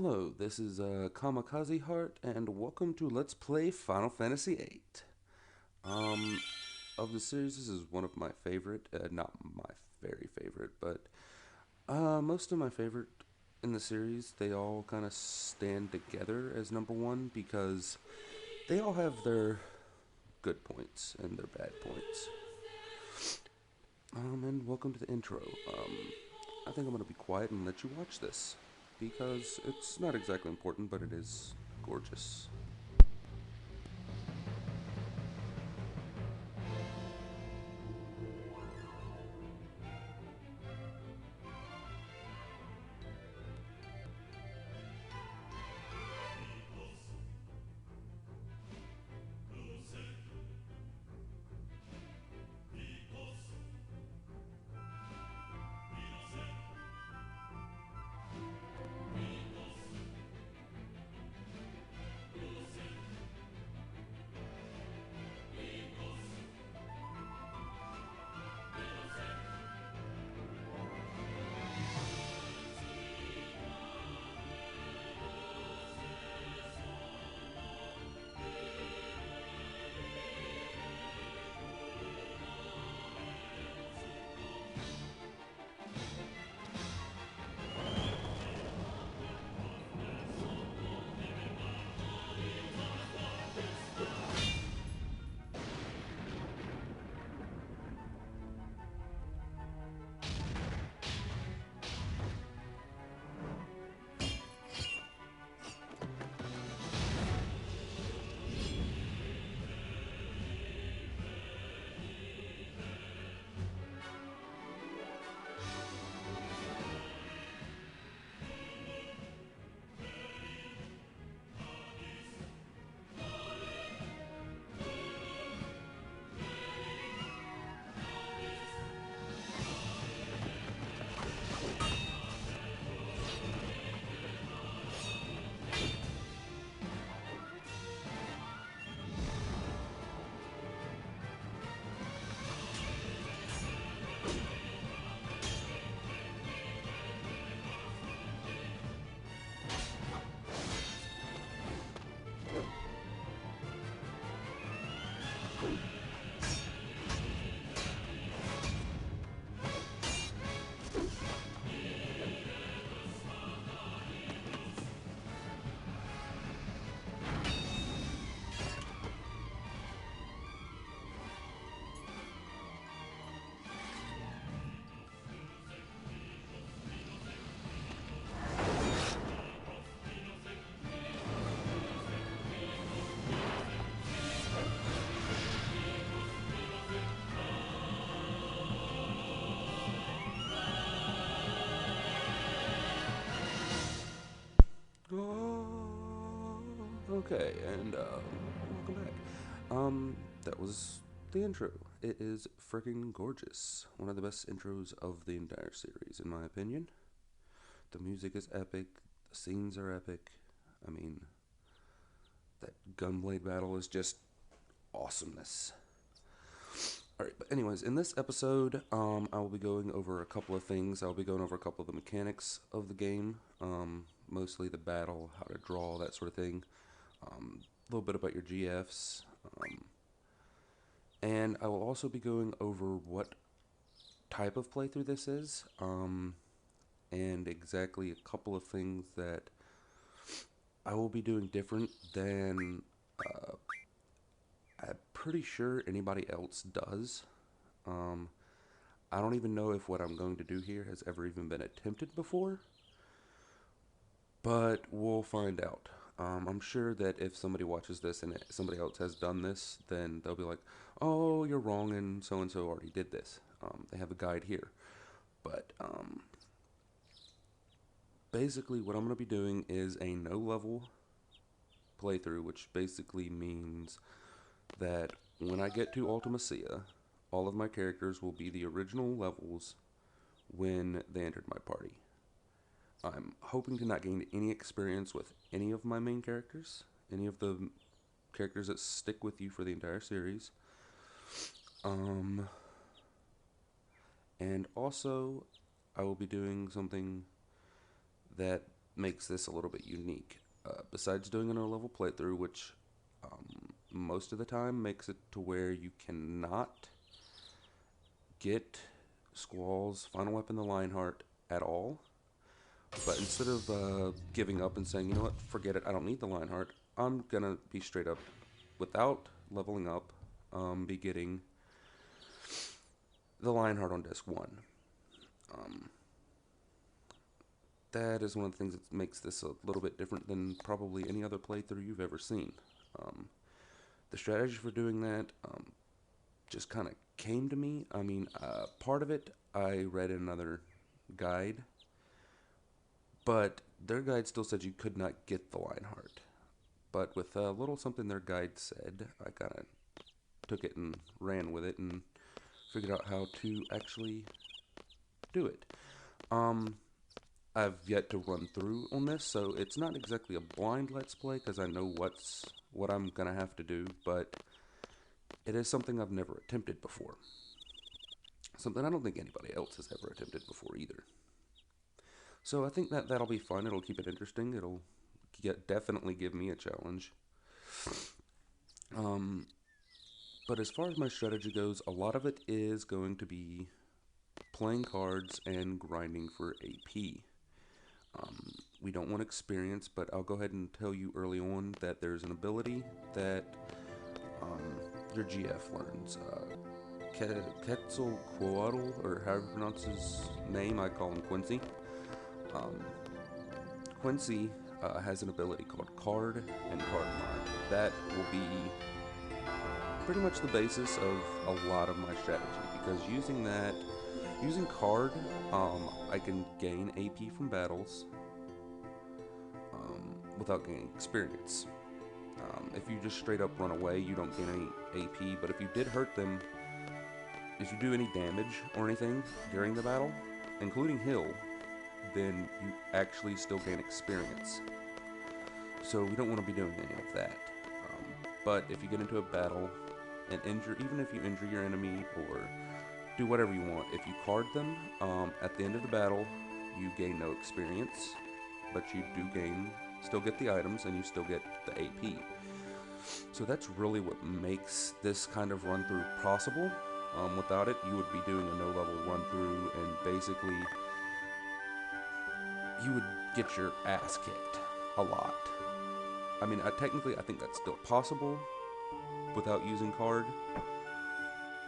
Hello, this is kamakazeheart, and welcome to Let's Play Final Fantasy VIII. Um, of the series, this is one of my favorite, not my very favorite, but most of my favorite in the series. They all kind of stand together as number one because they all have their good points and their bad points. And welcome to the intro. I think I'm gonna be quiet and let you watch this because it's not exactly important, but it is gorgeous. Oh, okay, and welcome back. That was the intro. It is freaking gorgeous. One of the best intros of the entire series, in my opinion. The music is epic. The scenes are epic. I mean, that gunblade battle is just awesomeness. Alright, but anyways, in this episode, I will be going over a couple of things. I'll be going over a couple of the mechanics of the game, mostly the battle, how to draw, that sort of thing. A little bit about your GFs, and I will also be going over what type of playthrough this is, and exactly a couple of things that I will be doing different than I'm pretty sure anybody else does. Um, I don't even know if what I'm going to do here has ever even been attempted before, but we'll find out. I'm sure that if somebody watches this and somebody else has done this, then they'll be like, "Oh, you're wrong," and so already did this. They have a guide here, but basically, what I'm going to be doing is a no-level playthrough, which basically means that when I get to Ultimacia, all of my characters will be the original levels when they entered my party. I'm hoping to not gain any experience with any of my main characters, any of the characters that stick with you for the entire series. Um, and also, I will be doing something that makes this a little bit unique. Besides doing a no-level playthrough, which most of the time makes it to where you cannot get Squall's final weapon, the Lionheart, at all. But instead of giving up and saying, you know what, forget it, I don't need the Lionheart, I'm gonna be straight up, without leveling up, be getting the Lionheart on disc 1. That is one of the things that makes this a little bit different than probably any other playthrough you've ever seen. The strategy for doing that just kind of came to me. I mean, part of it I read in another guide, but their guide still said you could not get the Lionheart. But with a little something their guide said, I kind of took it and ran with it and figured out how to actually do it. I've yet to run through on this, so it's not exactly a blind Let's Play because I know what I'm gonna have to do, but it is something I've never attempted before. Something I don't think anybody else has ever attempted before either. So I think that'll be fun. It'll keep it interesting. It'll definitely give me a challenge. But as far as my strategy goes, a lot of it is going to be playing cards and grinding for AP. We don't want experience, but I'll go ahead and tell you early on that there's an ability that your GF learns. Quetzalcoatl, or however you pronounce his name, I call him Quincy. Quincy has an ability called Card and Card Mod. That will be pretty much the basis of a lot of my strategy, because using Card, I can gain AP from battles without gaining experience. If you just straight up run away, you don't gain any AP, but if you did hurt them, if you do any damage or anything during the battle, including heal, then you actually still gain experience. So we don't want to be doing any of that. But if you get into a battle and even if you injure your enemy or do whatever you want, if you card them, at the end of the battle, you gain no experience, but you do still get the items, and you still get the AP. So that's really what makes this kind of run through possible. Without it, you would be doing a no-level run through, and basically you would get your ass kicked a lot. I mean, technically I think that's still possible without using card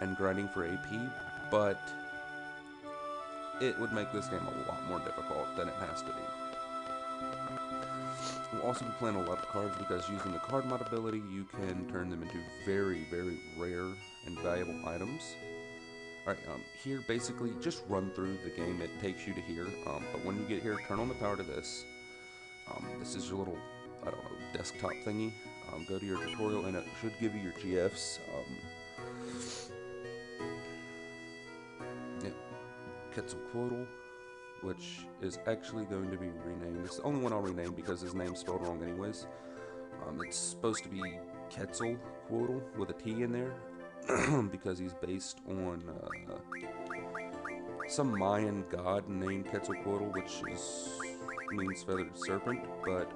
and grinding for AP, but it would make this game a lot more difficult than it has to be. We'll also be playing a lot of cards, because using the card mod ability, you can turn them into very, very rare and valuable items. Alright, here basically just run through the game. It takes you to here, but when you get here, turn on the power to this. This is your little, I don't know, desktop thingy. Go to your tutorial, and it should give you your GFs. Quetzalcoatl, which is actually going to be renamed. It's the only one I'll rename because his name's spelled wrong anyways. It's supposed to be Quetzalcoatl with a T in there because he's based on some Mayan god named Quetzalcoatl, which means feathered serpent, but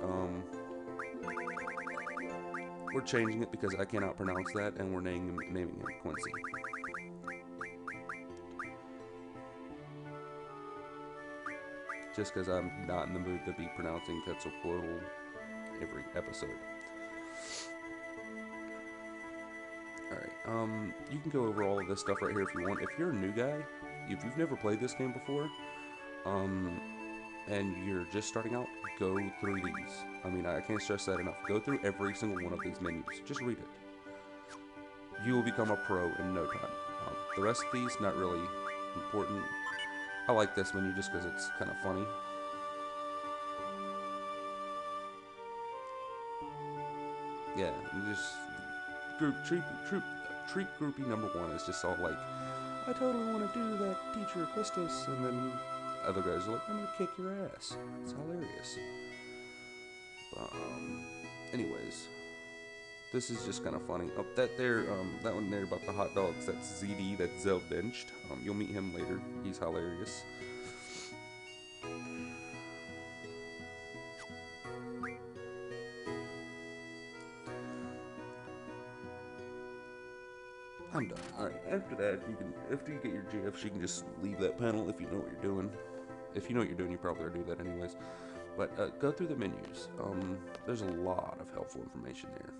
we're changing it because I cannot pronounce that, and we're naming him Quincy. Just because I'm not in the mood to be pronouncing Quetzalcoatl every episode. Alright, you can go over all of this stuff right here if you want. If you're a new guy, if you've never played this game before, and you're just starting out, go through these. I mean, I can't stress that enough. Go through every single one of these menus. Just read it. You will become a pro in no time. The rest of these, not really important. I like this menu just because it's kind of funny. Yeah, and just treat groupie number 1 is just all like, I totally want to do that, teacher Christus, and then other guys are like, I'm gonna kick your ass. It's hilarious. Anyways, this is just kind of funny. Oh, that one there about the hot dogs, that's ZD, that's Zell benched. You'll meet him later. He's hilarious. I'm done. Alright, after that, after you get your GFs, you can just leave that panel if you know what you're doing. If you know what you're doing, you probably already do that anyways. But go through the menus. There's a lot of helpful information there.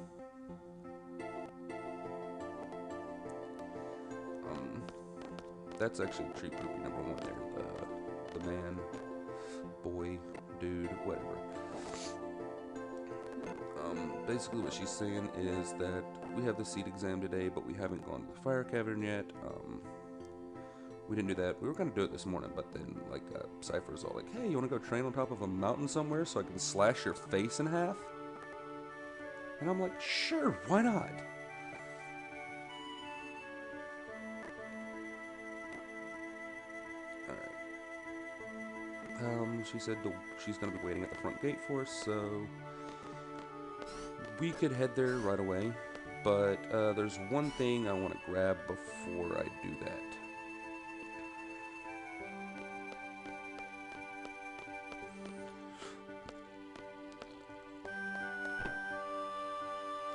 That's actually tree poopy number one there. The man, boy, dude, whatever. Basically what she's saying is that we have the seat exam today, but we haven't gone to the fire cavern yet. We didn't do that. We were going to do it this morning, but then, like, Cypher's all like, hey, you want to go train on top of a mountain somewhere so I can slash your face in half? And I'm like, sure, why not? Alright. She said she's going to be waiting at the front gate for us, so we could head there right away. But there's one thing I want to grab before I do that.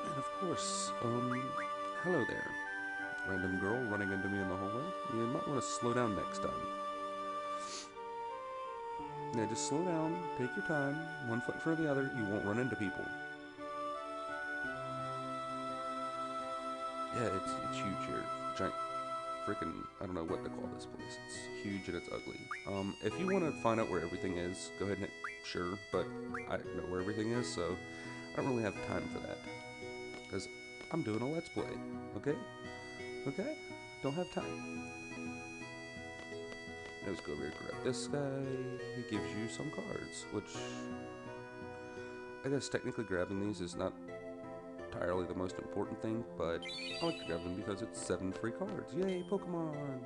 And of course, hello there. Random girl running into me in the hallway. You might want to slow down next time. Yeah, just slow down, take your time, one foot in front of the other, you won't run into people. Yeah, it's huge here. Giant freaking, I don't know what to call this place. It's huge and it's ugly. If you want to find out where everything is, go ahead and hit sure, but I know where everything is, so I don't really have time for that. Because I'm doing a Let's Play, okay? Okay? Don't have time. Let's go over here, grab this guy. He gives you some cards, which I guess technically grabbing these is not entirely the most important thing, but I like to grab them because it's 7 free cards. Yay, Pokemon!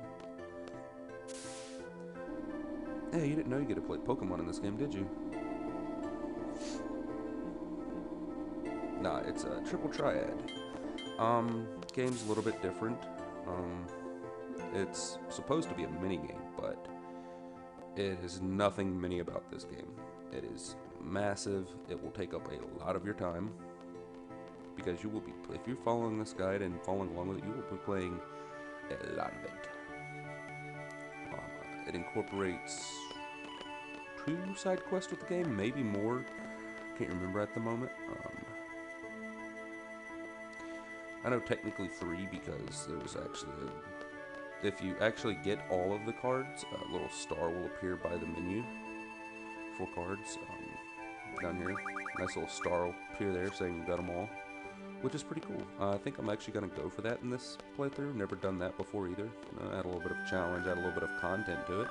Hey, you didn't know you get to play Pokemon in this game, did you? Nah, it's a triple triad. Game's a little bit different. It's supposed to be a mini game, but it is nothing mini about this game. It is massive. It will take up a lot of your time because you will be, if you're following this guide and following along with it, you will be playing a lot of it. It incorporates 2 side quests with the game, maybe more. Can't remember at the moment. I know technically 3 because there's actually if you actually get all of the cards, a little star will appear by the menu for cards. Down here, nice little star will appear there saying you got them all, which is pretty cool. I think I'm actually going to go for that in this playthrough. Never done that before either. Add a little bit of challenge, add a little bit of content to it.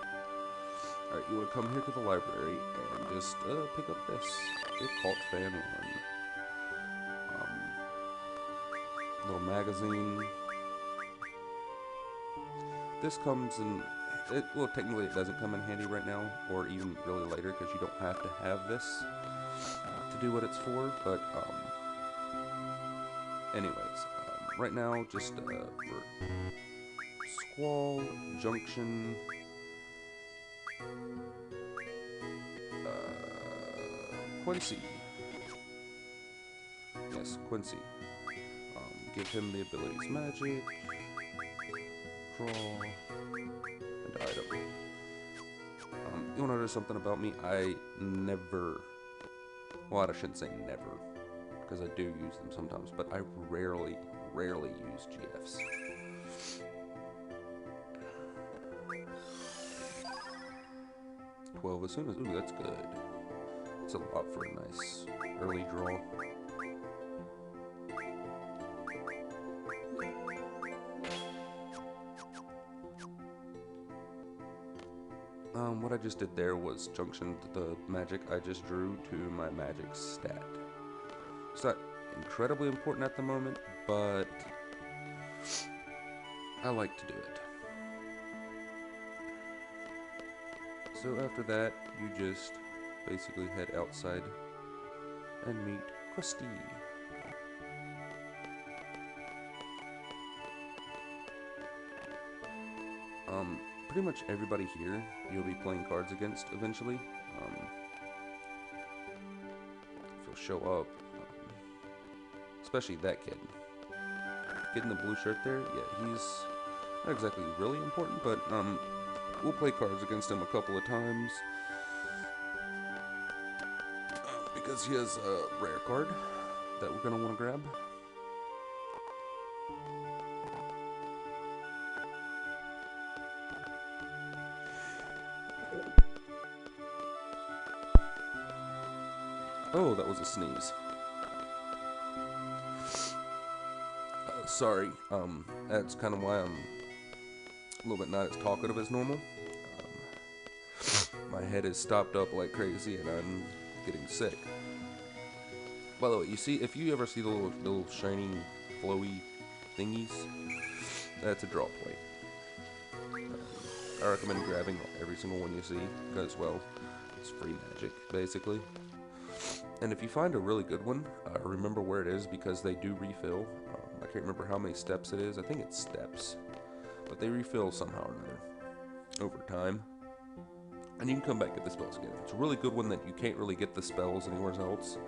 Alright, you want to come here to the library and just pick up this. Get Cult Fan 1. Little magazine. This comes in, well, technically it doesn't come in handy right now, or even really later, because you don't have to have this to do what it's for, but, anyways, right now, just, we're Squall, Junction, Quincy. Yes, Quincy. Give him the abilities Magic, Draw, and Item. You'll notice something about me. I never, well, I shouldn't say never, because I do use them sometimes, but I rarely use GFs. As soon as, ooh, that's good. It's a lot for a nice early draw. What I just did there was junction the magic I just drew to my magic stat. It's not incredibly important at the moment, but I like to do it. So after that, you just basically head outside and meet Krusty. Pretty much everybody here you'll be playing cards against eventually. If he'll show up, especially that kid. kid in the blue shirt there, yeah, he's not exactly really important, but we'll play cards against him a couple of times because he has a rare card that we're gonna want to grab. Oh, that was a sneeze. Sorry. That's kind of why I'm a little bit not as talkative as normal. My head is stopped up like crazy, and I'm getting sick. By the way, you see, if you ever see the little shiny, flowy thingies, that's a draw plate. I recommend grabbing every single one you see, because, well, it's free magic, basically. And if you find a really good one, remember where it is, because they do refill. I can't remember how many steps it is. I think it's steps. But they refill somehow or another over time. And you can come back and get the spells again. It's a really good one that you can't really get the spells anywhere else.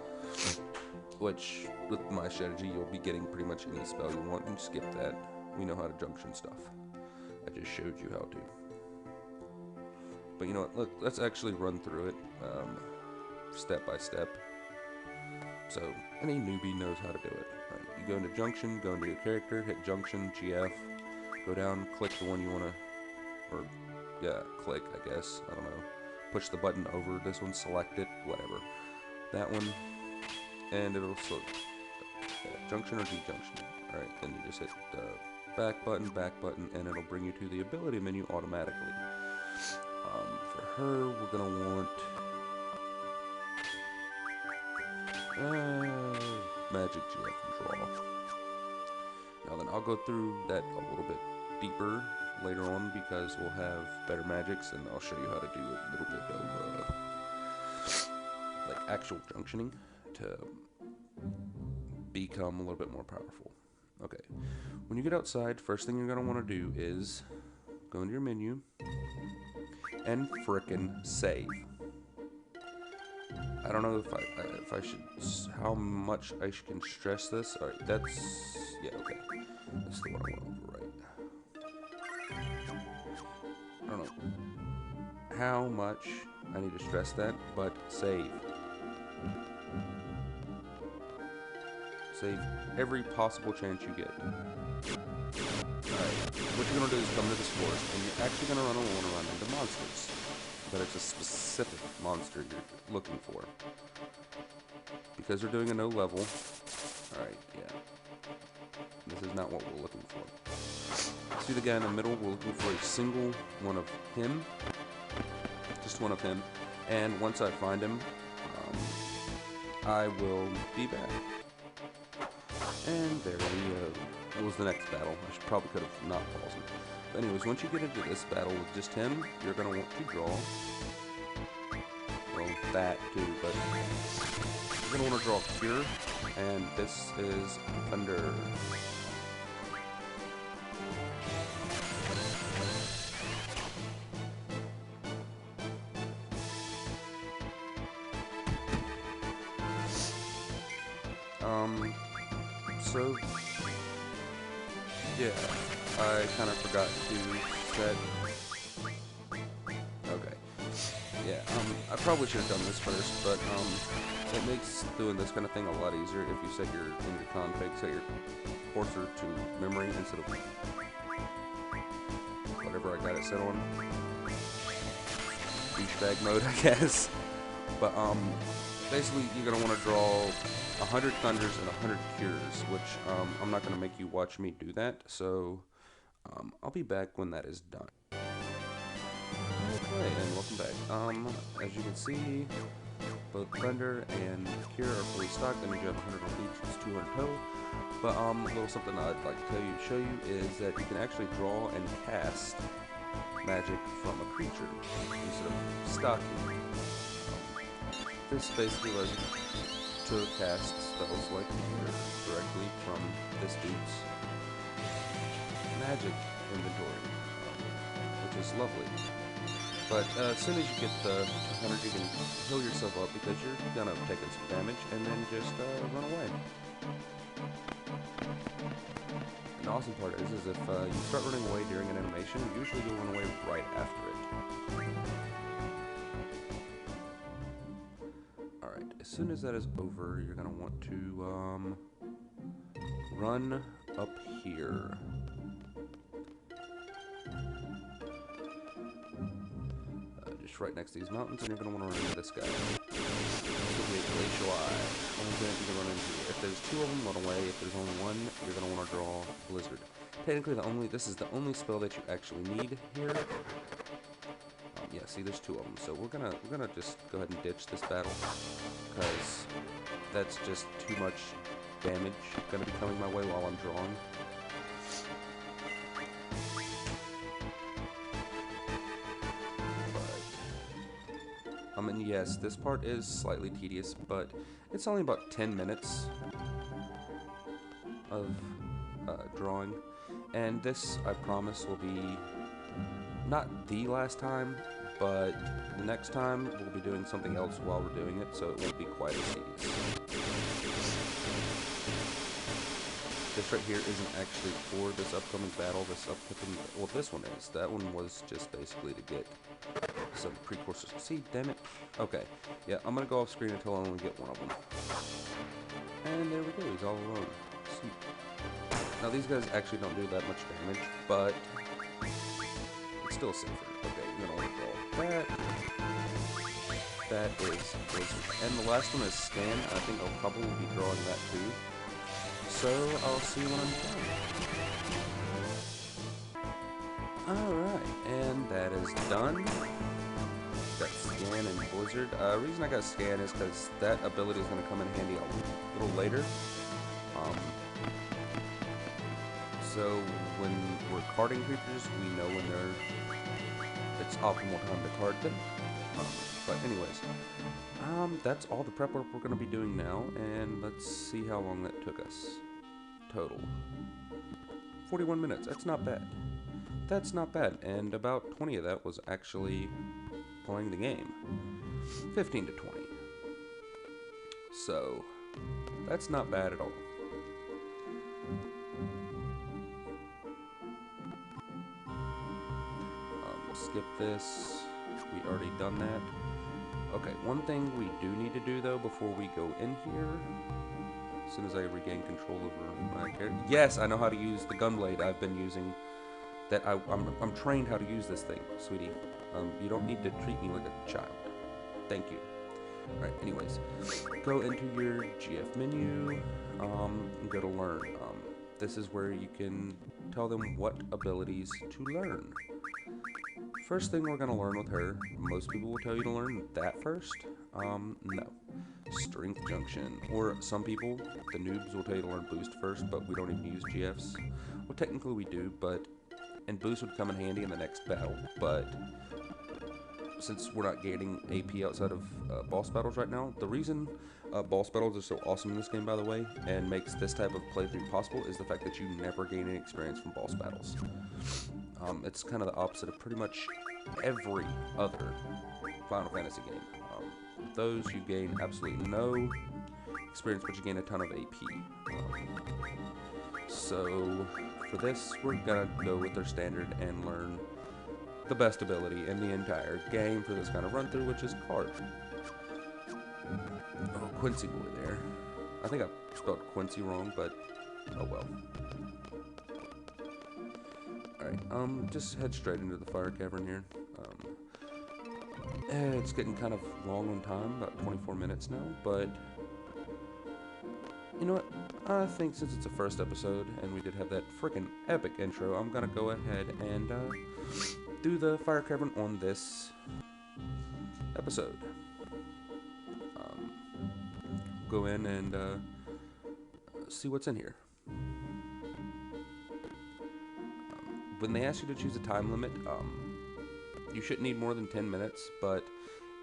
Which, with my strategy, you'll be getting pretty much any spell you want. And skip that. We know how to junction stuff. I just showed you how to. But you know what? Let's actually run through it step by step. So, any newbie knows how to do it. Right, you go into junction, go into your character, hit junction, GF, go down, click the one you want to, or, yeah, click, I guess, I don't know. Push the button over this one, select it, whatever. That one, and it'll select junction or D-junction. Alright, then you just hit the back button, and it'll bring you to the ability menu automatically. For her, we're going to want magic GF and draw. Now then, I'll go through that a little bit deeper later on because we'll have better magics, and I'll show you how to do a little bit of like actual junctioning to become a little bit more powerful. Okay, when you get outside, first thing you're gonna want to do is go into your menu and frickin' save. I don't know if I should, how much I can stress this. Alright, that's, yeah, okay. That's the one I want to overwrite. I don't know how much I need to stress that, but save. Save every possible chance you get. Alright, what you're going to do is come to this forest, and you're actually going to run into monsters. But it's a specific monster you're looking for. Because we're doing a no level. Alright, yeah. This is not what we're looking for. See the guy in the middle? We're looking for a single one of him. Just one of him. And once I find him, I will be back. And there we go. That was the next battle. I probably could have not paused it. But anyways, once you get into this battle with just him, you're going to want to draw. Well, that too, but you're going to want to draw Cure, and this is Thunder. So, yeah. I kind of forgot to set. Okay. Yeah, I probably should have done this first, but it makes doing this kind of thing a lot easier if you set your config, set your cursor to memory instead of whatever I got it set on. Douchebag mode, I guess. But basically you're gonna want to draw 100 thunders and 100 cures, which I'm not gonna make you watch me do that. So. I'll be back when that is done. Okay, and welcome back. As you can see, both Thunder and Cure are fully stocked. That means you have 100 on each, it's 200 total. But a little something I'd like to show you is that you can actually draw and cast magic from a creature instead of stocking. This basically allows you to cast spells like here directly from this dude's magic inventory, which is lovely. But as soon as you get the 100, you can heal yourself up because you're gonna have taken some damage, and then just run away. awesome part is if you start running away during an animation, usually you'll run away right after it. Alright, as soon as that is over, you're going to want to run up here. Just right next to these mountains, and you're going to want to run into this guy. This will be a glacial eye. Only thing you can run into. If there's two of them, run away. If there's only one, you're going to want to draw Blizzard. Technically, this is the only spell that you actually need here. Yeah, see, there's two of them. So we're gonna just go ahead and ditch this battle because that's just too much damage gonna be coming my way while I'm drawing. But I mean, yes, this part is slightly tedious, but it's only about 10 minutes of drawing, and this, I promise, will be not the last time, but the next time we'll be doing something else while we're doing it, so it won't be quite as tedious. This right here isn't actually for this upcoming battle. Well, this one is. That one was just basically to get some precursors. See, damn it. Okay, yeah, I'm gonna go off screen until I only get one of them. And there we go. He's all alone. Sweet. Now these guys actually don't do that much damage, but it's still safer. Okay, you're gonna want to draw that. That is Blizzard. And the last one is Scan. I think I'll probably be drawing that too. So I'll see when I'm done. Alright, and that is done. Got Scan and Blizzard. The reason I got Scan is because that ability is going to come in handy a little later. So when we're carding creatures, we know when it's optimal time to card them. But anyways, that's all the prep work we're going to be doing now, and let's see how long that took us. Total 41 minutes. That's not bad. That's not bad, and about 20 of that was actually playing the game. 15 to 20. So that's not bad at all. We'll skip this. We already done that. Okay, one thing we do need to do though before we go in here, as soon as I regain control over my character. Yes, I know how to use the gunblade. I've been using that. I'm trained how to use this thing, sweetie. You don't need to treat me like a child. Thank you. Alright, anyways, go into your GF menu, and go to learn. This is where you can tell them what abilities to learn. First thing we're going to learn with her, most people will tell you to learn that first. No. Strength Junction. Or some people, the noobs, will tell you to learn Boost first, but we don't even use GFs. Well, technically we do, and Boost would come in handy in the next battle, but since we're not gaining AP outside of boss battles right now, the reason boss battles are so awesome in this game, by the way, and makes this type of playthrough possible is the fact that you never gain any experience from boss battles. It's kind of the opposite of pretty much every other Final Fantasy game. With those, you gain absolutely no experience, but you gain a ton of AP. So for this, we're gonna go with their standard and learn the best ability in the entire game for this kind of run-through, which is Card. Oh, Quincy boy there. I think I spelled Quincy wrong, but oh well. Alright, just head straight into the fire cavern here. It's getting kind of long on time, about 24 minutes now, but you know what? I think since it's a first episode, and we did have that freaking epic intro, I'm gonna go ahead and do the fire cavern on this episode. Go in and see what's in here. When they ask you to choose a time limit, you shouldn't need more than 10 minutes, but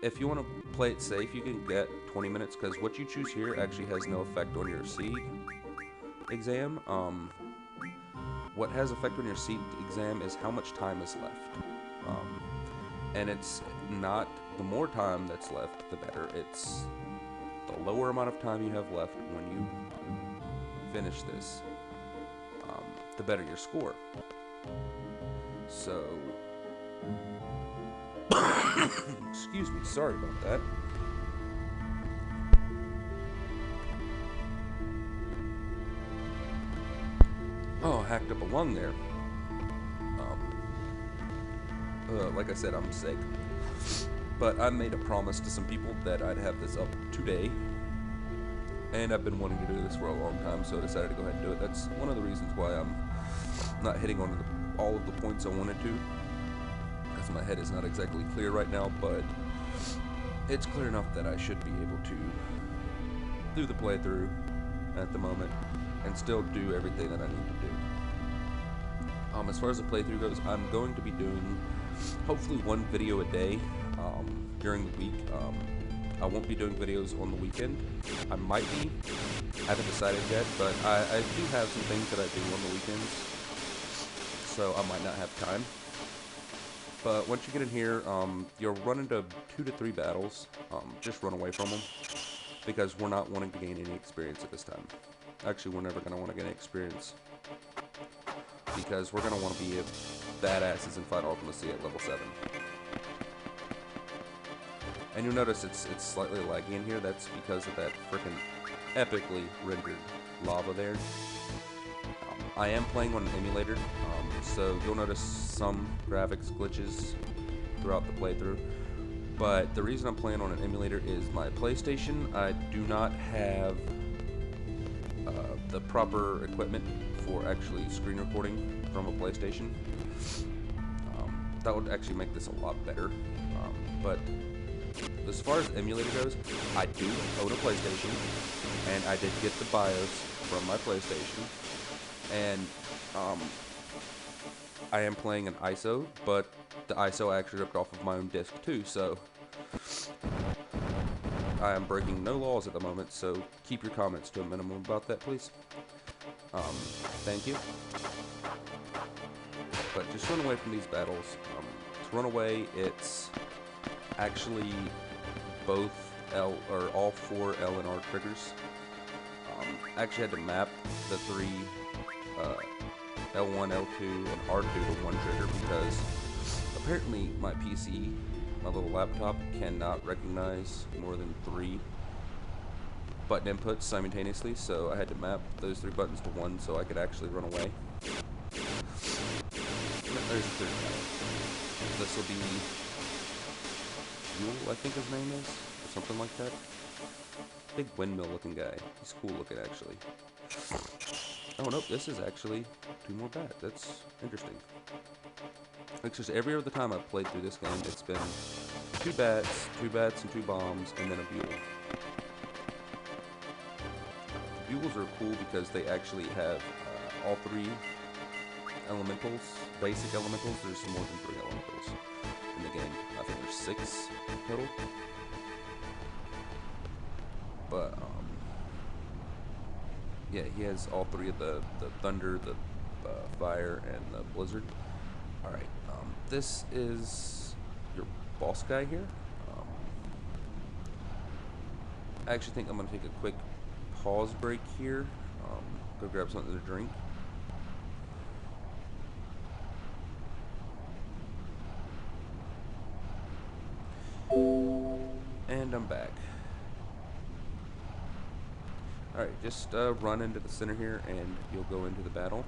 if you want to play it safe, you can get 20 minutes, because what you choose here actually has no effect on your seed exam. What has effect on your seed exam is how much time is left. And it's not the more time that's left, the better. It's the lower amount of time you have left when you finish this. the better your score. So, excuse me, sorry about that. Oh, hacked up a lung there. Like I said, I'm sick. But I made a promise to some people that I'd have this up today. And I've been wanting to do this for a long time, so I decided to go ahead and do it. That's one of the reasons why I'm not hitting on all of the points I wanted to. Because my head is not exactly clear right now, but it's clear enough that I should be able to do the playthrough at the moment and still do everything that I need to do. As far as the playthrough goes, I'm going to be doing hopefully one video a day during the week. I won't be doing videos on the weekend. I might be. I haven't decided yet, but I do have some things that I do on the weekends, so I might not have time. But once you get in here, you'll run into 2 to 3 battles. Just run away from them, because we're not wanting to gain any experience at this time. Actually, we're never going to want to gain experience, because we're going to want to be badasses and fight ultimacy at level 7. And you'll notice it's slightly laggy in here. That's because of that freaking epically rendered lava there. I am playing on an emulator, so you'll notice some graphics glitches throughout the playthrough. But the reason I'm playing on an emulator is my PlayStation. I do not have the proper equipment for actually screen recording from a PlayStation. That would actually make this a lot better. But as far as the emulator goes, I do own a PlayStation, and I did get the BIOS from my PlayStation, and I am playing an ISO, but the ISO I actually ripped off of my own disc too, so I am breaking no laws at the moment, so keep your comments to a minimum about that, please. Thank you. But just run away from these battles. To run away, it's actually both all 4 L and R triggers. I actually had to map the 3 L1, L2, and R2 to one trigger because apparently my PC, my little laptop, cannot recognize more than 3 button inputs simultaneously, so I had to map those 3 buttons to one so I could actually run away. There's the 3rd battle. This will be Fuel, I think his name is, or something like that. Big windmill looking guy. He's cool looking, actually. Oh nope, this is actually 2 more bats. That's interesting. It's just every other time I've played through this game, it's been 2 bats and 2 bombs, and then a buell. The buells are cool because they actually have all 3 elementals, basic elementals. There's more than 3 elementals in the game. I think there's 6 total. But yeah, he has all 3 of the thunder, the fire, and the blizzard. All right, this is your boss guy here. I actually think I'm gonna take a quick pause break here. Go grab something to drink. And I'm back. Alright, just run into the center here and you'll go into the battle.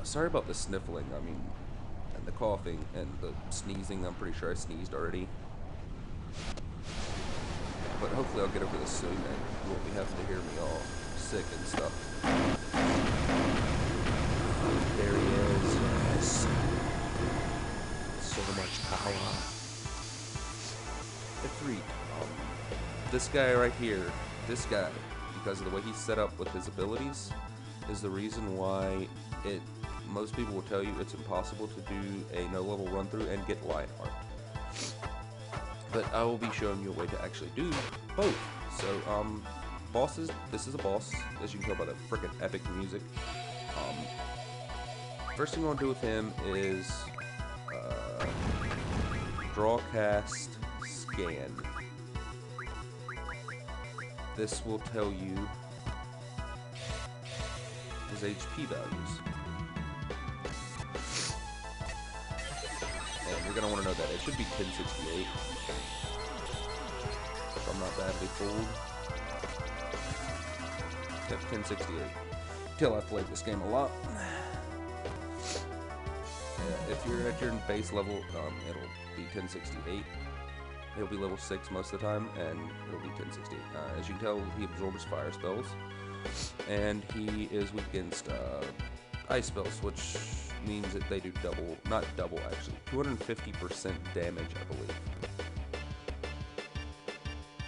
Sorry about the sniffling, I mean, and the coughing and the sneezing. I'm pretty sure I sneezed already. But hopefully I'll get over this soon and you won't be having to hear me all sick and stuff. There he is. Yes. So much power. This guy right here, this guy, because of the way he's set up with his abilities, is the reason why most people will tell you it's impossible to do a no-level run-through and get Lionheart. But I will be showing you a way to actually do both. So, bosses, this is a boss, as you can tell by the frickin' epic music. First thing I want to do with him is draw, cast, scan. This will tell you his HP values. And you're going to want to know that it should be 1068. If I'm not badly fooled. Yep, 1068. Till I've played this game a lot. If you're at your base level, it'll be 1068. He'll be level 6 most of the time, and it'll be 1068. As you can tell, he absorbs fire spells, and he is weak against ice spells, which means that they do double, not double actually, 250% damage, I believe.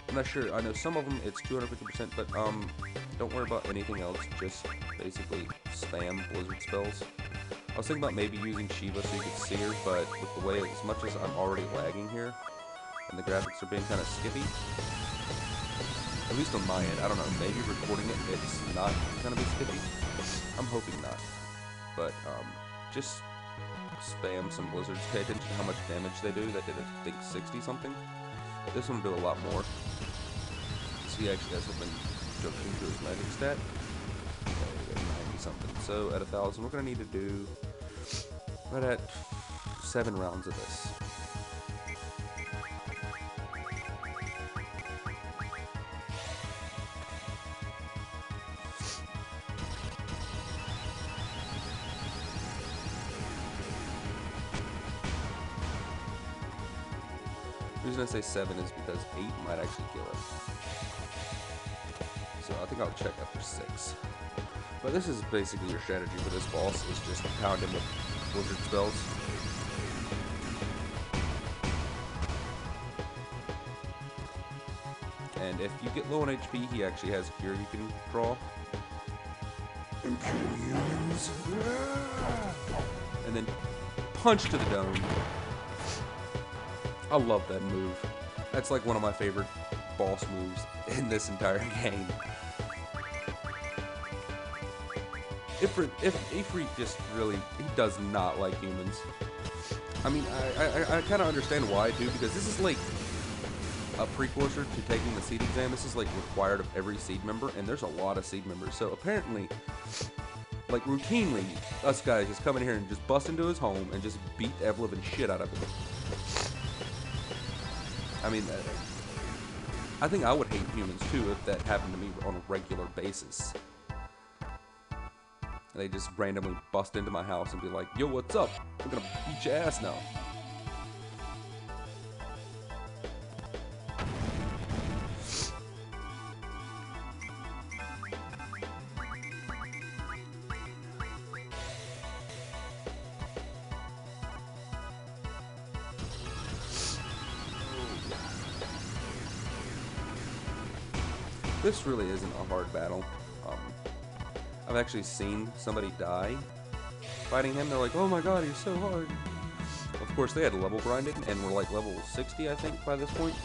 I'm not sure. I know some of them it's 250%, but don't worry about anything else. Just basically spam blizzard spells. I was thinking about maybe using Shiva so you could see her, but with the way, as much as I'm already lagging here, and the graphics are being kind of skippy, at least on my end, I don't know, maybe recording it, it's not going to be skippy. I'm hoping not. But, just spam some blizzards. Pay attention to how much damage they do. That did, I think, 60 something. This one will do a lot more. So he actually has something jumped into his magic stat. Okay, we got 90 something. So at 1,000, we're going to need to do right at 7 rounds of this. The reason I say 7 is because 8 might actually kill it. So I think I'll check after 6. But this is basically your strategy for this boss, is just pound him with blizzard spells. And if you get low on HP, he actually has Cure you can draw. And then punch to the dome. I love that move. That's like one of my favorite boss moves in this entire game. Ifrit just really, he does not like humans. I mean, I kind of understand why too, because this is like a precursor to taking the seed exam. This is like required of every seed member, and there's a lot of seed members. So apparently, like routinely, us guys just come in here and just bust into his home and just beat the ever-living shit out of him. I mean, I think I would hate humans too if that happened to me on a regular basis. And they just randomly bust into my house and be like, yo, what's up? We're gonna beat your ass now. This really isn't a hard battle. I've actually seen somebody die fighting him. They're like, oh my god, he's so hard. Of course, they had level grinded and were like level 60, I think, by this point.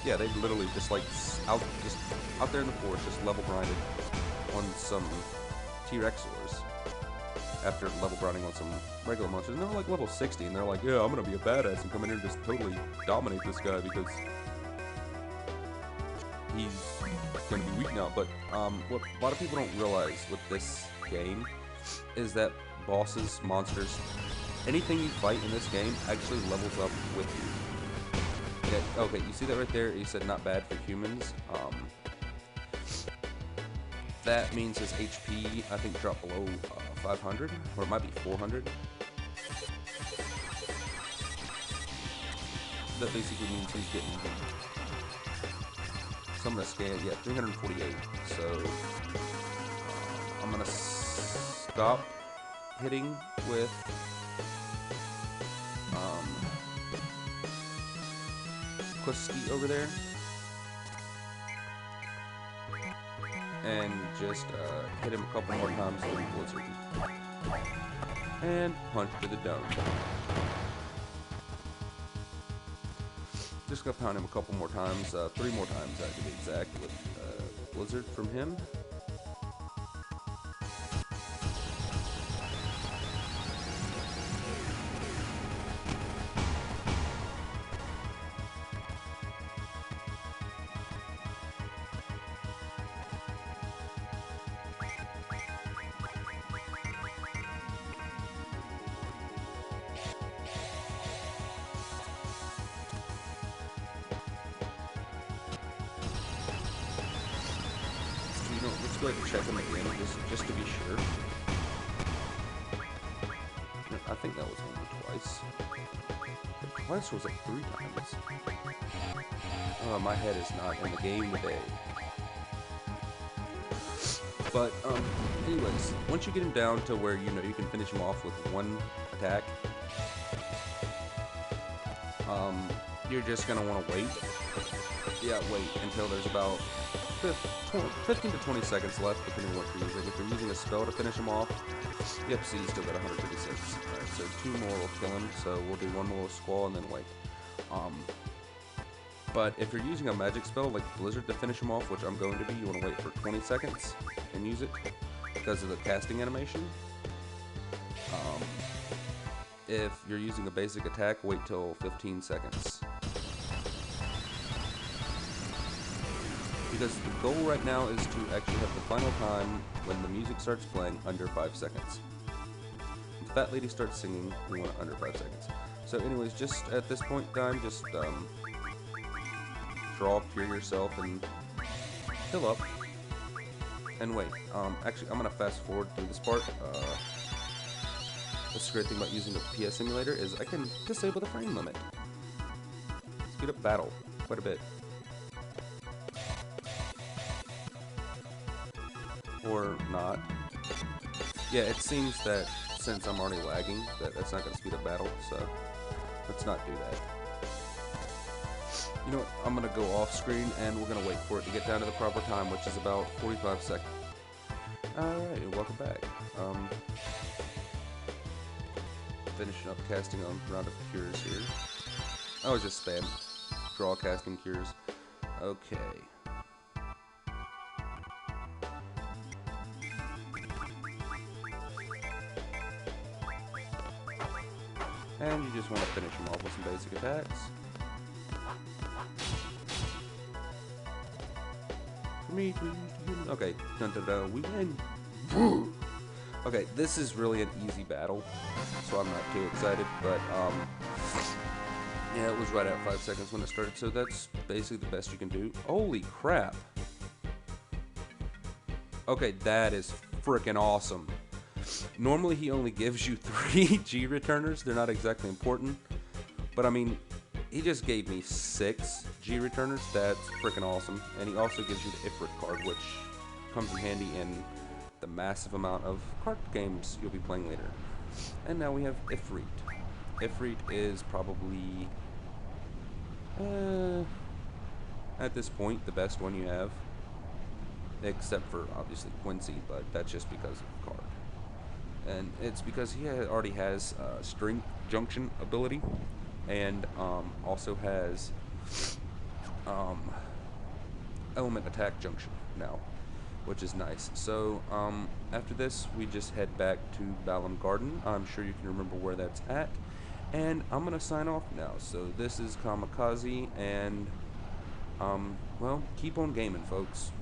Yeah, they literally just like out there in the forest, just level grinded on some T-Rexors after level grinding on some regular monsters. And they're like level 60, and they're like, yeah, I'm gonna be a badass and come in here and just totally dominate this guy because he's gonna be weak now. But what a lot of people don't realize with this game is that bosses, monsters, anything you fight in this game actually levels up with you. Yeah, okay, you see that right there? You said not bad for humans. That means his HP, I think, dropped below 500, or it might be 400. That basically means he's getting. So I'm gonna scan, yeah, 348. So I'm gonna stop hitting with Quisky over there, and just hit him a couple more times with Blizzard, and punch to the dome. Just gonna pound him a couple more times, 3 more times to be exact, with Blizzard from him. always like to check them again, just to be sure. I think that was only twice. Twice or was it 3 times? Oh, my head is not in the game today. But, anyways, once you get him down to where you know you can finish him off with 1 attack, you're just gonna want to wait. Yeah, wait until there's about 15 to 20 seconds left, depending on what you're using. If you're using a spell to finish him off, yep, see, you still got 156. Alright, so 2 more will kill him, so we'll do 1 more squall and then wait. But if you're using a magic spell like Blizzard to finish him off, which I'm going to be, you want to wait for 20 seconds and use it because of the casting animation. If you're using a basic attack, wait till 15 seconds. Because the goal right now is to actually have the final time when the music starts playing under 5 seconds. If the fat lady starts singing, we want it under 5 seconds. So anyways, just at this point in time, just draw, cure yourself, and fill up. And wait, actually I'm going to fast forward through this part. The great thing about using a PS simulator is I can disable the frame limit. Speed up battle quite a bit. Or not. Yeah, it seems that since I'm already lagging, that's not going to speed up battle, so let's not do that. You know what, I'm going to go off screen and we're going to wait for it to get down to the proper time, which is about 45 seconds. Alright, welcome back. Finishing up casting on round of cures here. I was just spam. Draw casting cures. Okay. And you just want to finish him off with some basic attacks. For me, okay, dun dun dun, we win. Okay, this is really an easy battle, so I'm not too excited, but, yeah, it was right at 5 seconds when it started, so that's basically the best you can do. Holy crap. Okay, that is freaking awesome. Normally, he only gives you 3 G returners. They're not exactly important, but I mean, he just gave me 6 G returners. That's freaking awesome. And he also gives you the Ifrit card, which comes in handy in the massive amount of card games you'll be playing later. And now we have Ifrit. Ifrit is probably, at this point, the best one you have. Except for, obviously, Quincy, but that's just because of the card. And it's because he already has Strength Junction ability, and also has Element Attack Junction now, which is nice. So after this, we just head back to Balam Garden. I'm sure you can remember where that's at, and I'm gonna sign off now. So this is Kamakaze, and well, keep on gaming, folks.